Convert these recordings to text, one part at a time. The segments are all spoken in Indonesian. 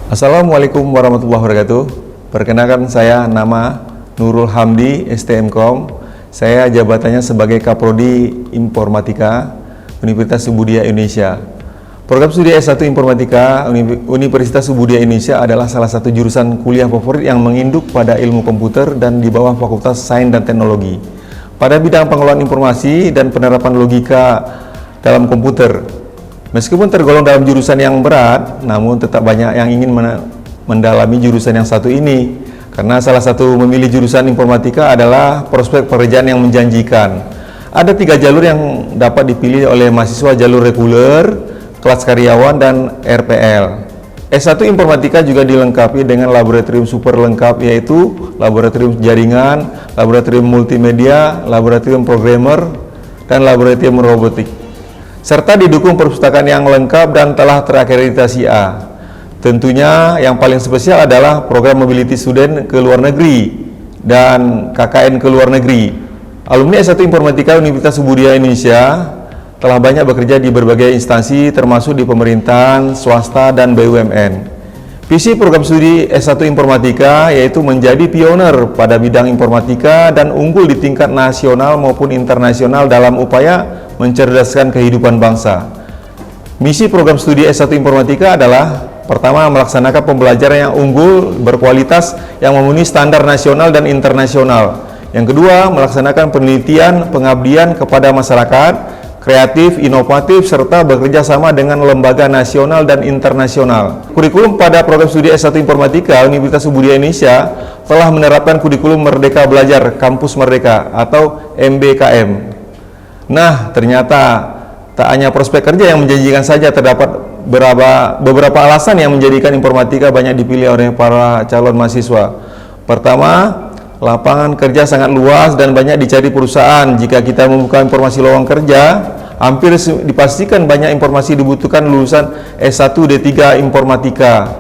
Assalamualaikum warahmatullahi wabarakatuh. Perkenalkan, saya nama Nurul Hamdi, STMkom. Saya jabatannya sebagai Kaprodi Informatika Universitas Subudaya Indonesia. Program studi S1 Informatika Universitas Subudaya Indonesia adalah salah satu jurusan kuliah favorit yang menginduk pada ilmu komputer dan di bawah Fakultas Sains dan Teknologi pada bidang pengelolaan informasi dan penerapan logika dalam komputer. Meskipun tergolong dalam jurusan yang berat, namun tetap banyak yang ingin mendalami jurusan yang satu ini, karena salah satu memilih jurusan informatika adalah prospek pekerjaan yang menjanjikan. Ada 3 jalur yang dapat dipilih oleh mahasiswa: jalur reguler, kelas karyawan, dan RPL. S1 Informatika juga dilengkapi dengan laboratorium super lengkap, yaitu laboratorium jaringan, laboratorium multimedia, laboratorium programmer, dan laboratorium robotik, serta didukung perpustakaan yang lengkap dan telah terakreditasi A. Tentunya yang paling spesial adalah program Mobility Student ke luar negeri dan KKN ke luar negeri. Alumni S1 Informatika Universitas Subudaya Indonesia telah banyak bekerja di berbagai instansi termasuk di pemerintahan, swasta, dan BUMN. Visi program studi S1 Informatika yaitu menjadi pioner pada bidang informatika dan unggul di tingkat nasional maupun internasional dalam upaya mencerdaskan kehidupan bangsa. Misi program studi S1 Informatika adalah: pertama, melaksanakan pembelajaran yang unggul, berkualitas, yang memenuhi standar nasional dan internasional. Yang kedua, melaksanakan penelitian, pengabdian kepada masyarakat, kreatif, inovatif, serta bekerja sama dengan lembaga nasional dan internasional. Kurikulum pada program studi S1 Informatika Universitas Subudaya Indonesia telah menerapkan kurikulum Merdeka Belajar Kampus Merdeka atau MBKM. Nah, ternyata tak hanya prospek kerja yang menjanjikan saja, terdapat beberapa alasan yang menjadikan informatika banyak dipilih oleh para calon mahasiswa. Pertama, lapangan kerja sangat luas dan banyak dicari perusahaan. Jika kita membuka informasi lowongan kerja, hampir dipastikan banyak informasi dibutuhkan lulusan S1 D3 Informatika.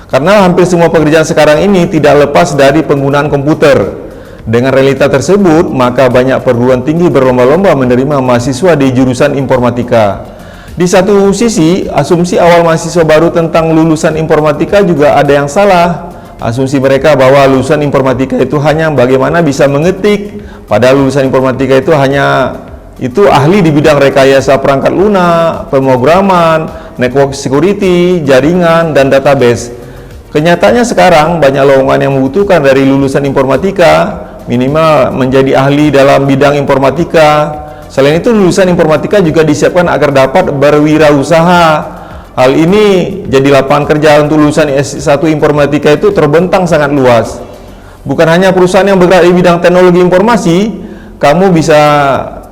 Karena hampir semua pekerjaan sekarang ini tidak lepas dari penggunaan komputer. Dengan realita tersebut, maka banyak perguruan tinggi berlomba-lomba menerima mahasiswa di jurusan informatika. Di satu sisi, asumsi awal mahasiswa baru tentang lulusan informatika juga ada yang salah. Asumsi mereka bahwa lulusan informatika itu hanya bagaimana bisa mengetik, padahal lulusan informatika itu hanya ahli di bidang rekayasa perangkat lunak, pemrograman, network security, jaringan, dan database. Kenyataannya sekarang banyak lowongan yang membutuhkan dari lulusan informatika minimal menjadi ahli dalam bidang informatika. Selain itu, lulusan informatika juga disiapkan agar dapat berwirausaha. Hal ini jadi lapangan kerja untuk lulusan S1 Informatika itu terbentang sangat luas. Bukan hanya perusahaan yang bergerak di bidang teknologi informasi, kamu bisa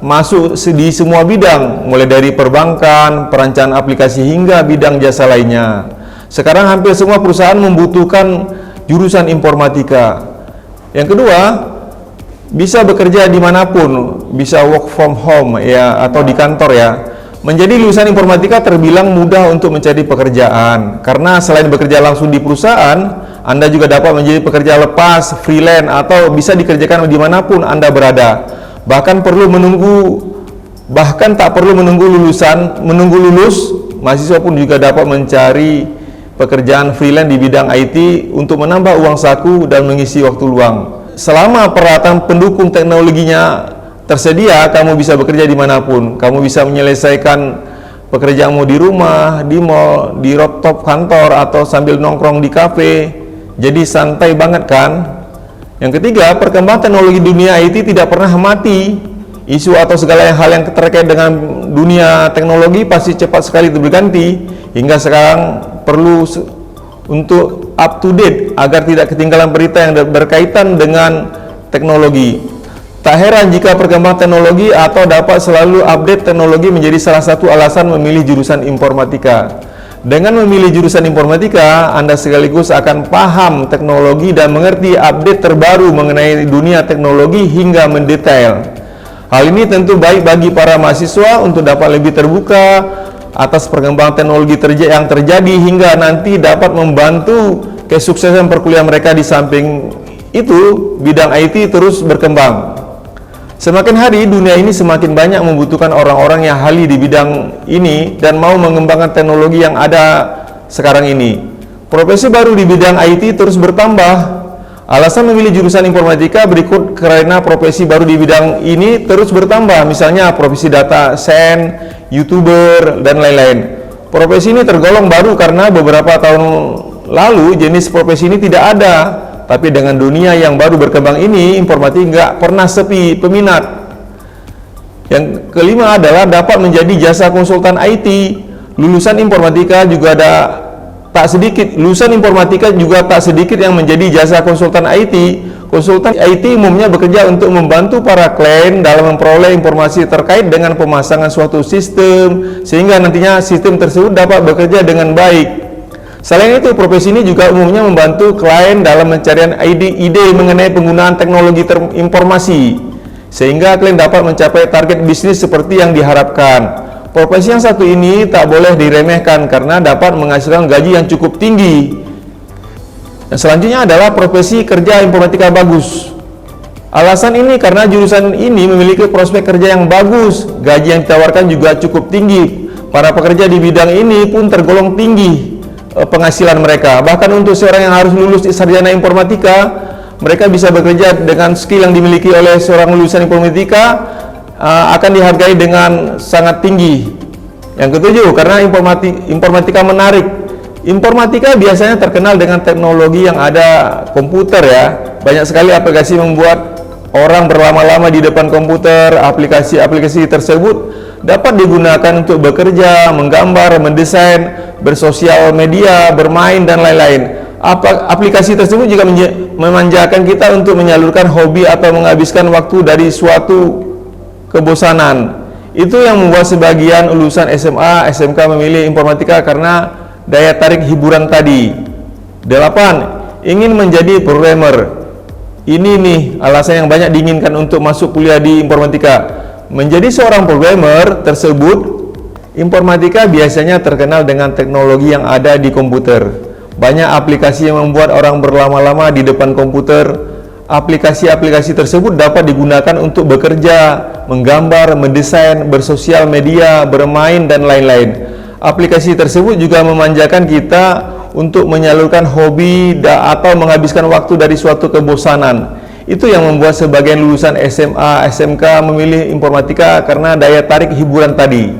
masuk di semua bidang, mulai dari perbankan, perancangan aplikasi, hingga bidang jasa lainnya. Sekarang hampir semua perusahaan membutuhkan jurusan informatika. Yang kedua, bisa bekerja dimanapun, bisa work from home ya, atau di kantor ya. Menjadi lulusan informatika terbilang mudah untuk mencari pekerjaan, karena selain bekerja langsung di perusahaan, Anda juga dapat menjadi pekerja lepas, freelance, atau bisa dikerjakan dimanapun Anda berada. Bahkan tak perlu menunggu lulus, mahasiswa pun juga dapat mencari pekerjaan freelance di bidang IT untuk menambah uang saku dan mengisi waktu luang. Selama peralatan pendukung teknologinya tersedia, kamu bisa bekerja dimanapun. Kamu bisa menyelesaikan pekerjaanmu di rumah, di mall, di rooftop kantor, atau sambil nongkrong di kafe. Jadi santai banget kan? Yang ketiga, perkembangan teknologi dunia IT tidak pernah mati. Isu atau segala hal yang terkait dengan dunia teknologi pasti cepat sekali berganti. Hingga sekarang perlu untuk up to date agar tidak ketinggalan berita yang berkaitan dengan teknologi. Tak heran jika perkembangan teknologi atau dapat selalu update teknologi menjadi salah satu alasan memilih jurusan informatika. Dengan memilih jurusan informatika, Anda sekaligus akan paham teknologi dan mengerti update terbaru mengenai dunia teknologi hingga mendetail. Hal ini tentu baik bagi para mahasiswa untuk dapat lebih terbuka atas perkembangan teknologi yang terjadi, hingga nanti dapat membantu kesuksesan perkuliahan mereka. Di samping itu, bidang IT terus berkembang. Semakin hari dunia ini semakin banyak membutuhkan orang-orang yang ahli di bidang ini dan mau mengembangkan teknologi yang ada sekarang ini. Profesi baru di bidang IT terus bertambah. Alasan memilih jurusan informatika berikut karena profesi baru di bidang ini terus bertambah, misalnya profesi data science, YouTuber, dan lain-lain. Profesi ini tergolong baru karena beberapa tahun lalu jenis profesi ini tidak ada, tapi dengan dunia yang baru berkembang ini, informatika nggak pernah sepi peminat. Yang kelima adalah dapat menjadi jasa konsultan IT. Lulusan informatika juga tak sedikit yang menjadi jasa konsultan IT. Konsultan IT umumnya bekerja untuk membantu para klien dalam memperoleh informasi terkait dengan pemasangan suatu sistem, sehingga nantinya sistem tersebut dapat bekerja dengan baik. Selain itu, profesi ini juga umumnya membantu klien dalam mencari ide mengenai penggunaan teknologi informasi, sehingga klien dapat mencapai target bisnis seperti yang diharapkan. Profesi yang satu ini tak boleh diremehkan karena dapat menghasilkan gaji yang cukup tinggi. Dan selanjutnya adalah profesi kerja informatika bagus. Alasan ini karena jurusan ini memiliki prospek kerja yang bagus, gaji yang ditawarkan juga cukup tinggi. Para pekerja di bidang ini pun tergolong tinggi penghasilan mereka. Bahkan untuk seorang yang harus lulus sarjana informatika, mereka bisa bekerja dengan skill yang dimiliki oleh seorang lulusan informatika akan dihargai dengan sangat tinggi. Yang ketujuh, karena informatika menarik. Informatika biasanya terkenal dengan teknologi yang ada komputer ya. Banyak sekali aplikasi membuat orang berlama-lama di depan komputer. Aplikasi-aplikasi tersebut dapat digunakan untuk bekerja, menggambar, mendesain, bersosial media, bermain, dan lain-lain. Aplikasi tersebut juga memanjakan kita untuk menyalurkan hobi atau menghabiskan waktu dari suatu kebosanan. Itu yang membuat sebagian lulusan SMA, SMK memilih informatika karena daya tarik hiburan tadi. 8. Ingin menjadi programmer. Ini nih alasan yang banyak diinginkan untuk masuk kuliah di informatika. Menjadi seorang programmer tersebut, informatika biasanya terkenal dengan teknologi yang ada di komputer. Banyak aplikasi yang membuat orang berlama-lama di depan komputer. Aplikasi-aplikasi tersebut dapat digunakan untuk bekerja, menggambar, mendesain, bersosial media, bermain, dan lain-lain. Aplikasi tersebut juga memanjakan kita untuk menyalurkan hobi atau menghabiskan waktu dari suatu kebosanan. Itu yang membuat sebagian lulusan SMA, SMK memilih informatika karena daya tarik hiburan tadi.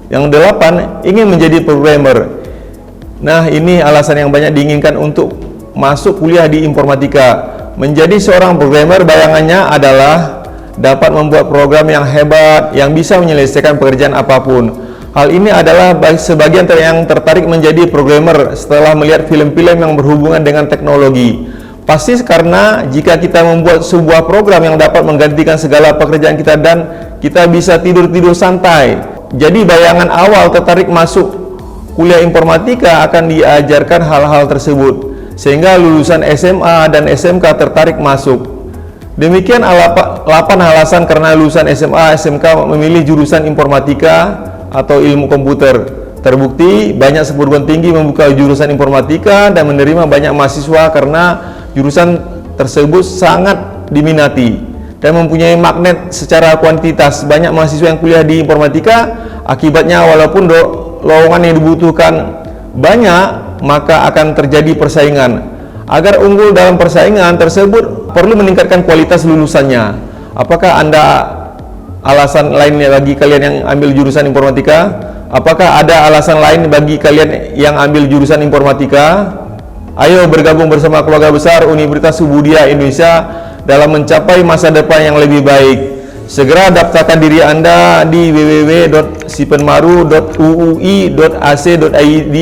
Yang 8, ingin menjadi programmer. Nah, ini alasan yang banyak diinginkan untuk masuk kuliah di informatika. Menjadi seorang programmer bayangannya adalah dapat membuat program yang hebat yang bisa menyelesaikan pekerjaan apapun. Hal ini adalah sebagian yang tertarik menjadi programmer setelah melihat film-film yang berhubungan dengan teknologi. Pasti karena jika kita membuat sebuah program yang dapat menggantikan segala pekerjaan kita dan kita bisa tidur-tidur santai. Jadi bayangan awal tertarik masuk kuliah informatika akan diajarkan hal-hal tersebut, sehingga lulusan SMA dan SMK tertarik masuk. Demikian 8 alasan karena lulusan SMA, SMK memilih jurusan informatika atau ilmu komputer. Terbukti banyak perguruan tinggi membuka jurusan informatika dan menerima banyak mahasiswa karena jurusan tersebut sangat diminati dan mempunyai magnet secara kuantitas. Banyak mahasiswa yang kuliah di informatika, akibatnya walaupun lowongan yang dibutuhkan banyak, maka akan terjadi persaingan. Agar unggul dalam persaingan tersebut perlu meningkatkan kualitas lulusannya. Apakah Anda alasan lainnya bagi kalian yang ambil jurusan informatika? Apakah ada alasan lain bagi kalian yang ambil jurusan informatika? Ayo bergabung bersama keluarga besar Universitas Subudaya Indonesia dalam mencapai masa depan yang lebih baik. Segera daftarkan diri Anda di www.sipenmaru.ui.ac.id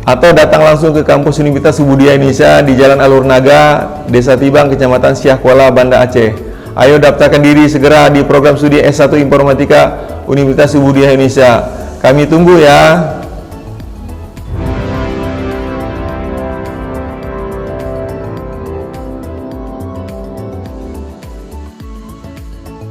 atau datang langsung ke kampus Universitas Subudaya Indonesia di Jalan Alur Naga, Desa Tibang, Kecamatan Siak Kuala, Banda Aceh. Ayo daftarkan diri segera di program studi S1 Informatika Universitas Subudaya Indonesia. Kami tunggu ya.